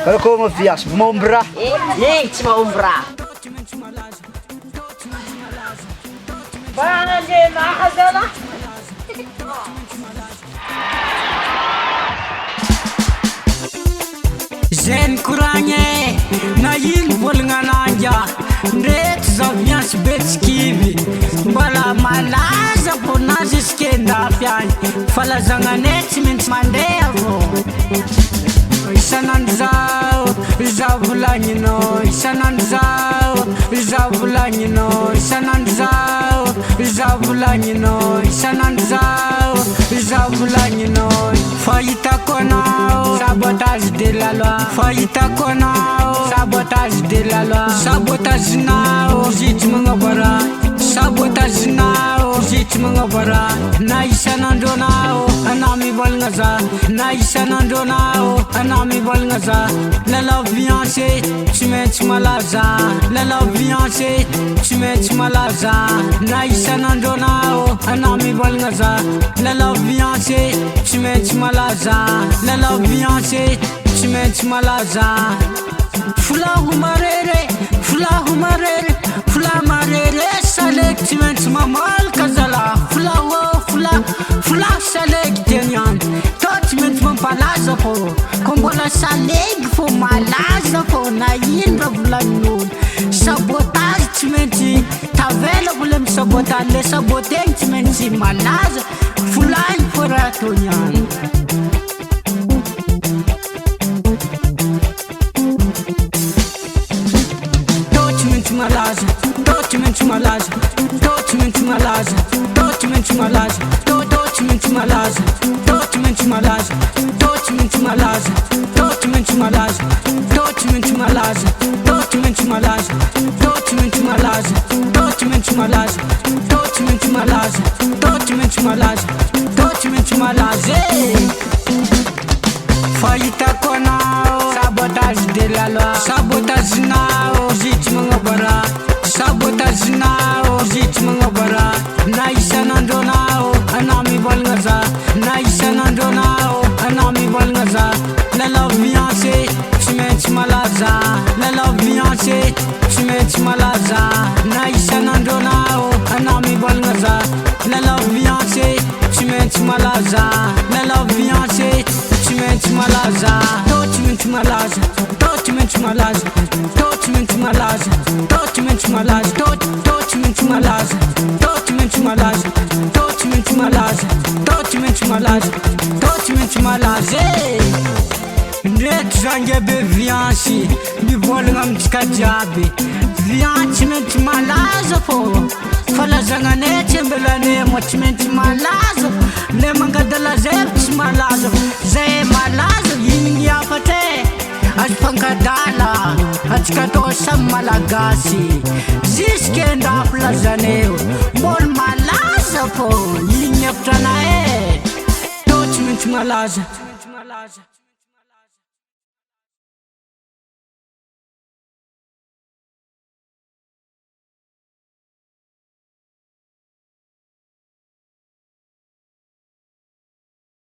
Ako mafias, bumombra. Tsy mahombra. Bana le mahazana. Zen kuranye na yin volngananja ndret zavians betskivi bala malaza ponazi skenda fian fala zanganet mint mandero isananzao zavulanyino isananzao zavulanyino isananzao zavulanyino isananzao zavulanyino faita konao sabotage de la loi faita konao sabotage de la loi sabotage nao zit mangabara sabotage nao zit mangabara na isanandro nao anami balngaza na isanandro nao anami balngaza la viance tu mets malaza la viance tu mets malaza na isanandro nao anami balngaza la viance tu mets malaza la viance tu mets malaza fulahu marere fula marere salek tu mets mamal kazala fula salek tenyan tot mets mampalaza po kombola salek fo malaza po na indra vulanun sabotage tu mets tavela bulem sabotage le saboteng tu mets malaza fulai fora tonyan malaza document malaza document malaza document malaza document malaza document malaza document malaza document malaza document malaza document malaza document malaza document malaza document malaza document malaza document malaza faita konao sabotage de la loi sabotage nao zit mangabara sabotage nao zit mangabara na isanandro nao anami balngaza na isanandro nao anami balngaza la viance tu mets malaza la viance tu mets malaza na isanandro nao anami balngaza la viance tu mets malaza la viance tu mets malaza document malaza document malaza document malaza document malaza document malaza document malaza document malaza document malaza document malaza net zange be vianci mi volngam tskajabe vianci met malaza po fala zanganet mbelane mochment malaza le mangadala zep malaza zay malaza yini yapate pankadala atskatosa malagasi ziskenda plazaneo bol malaza po yini yaptana document malaza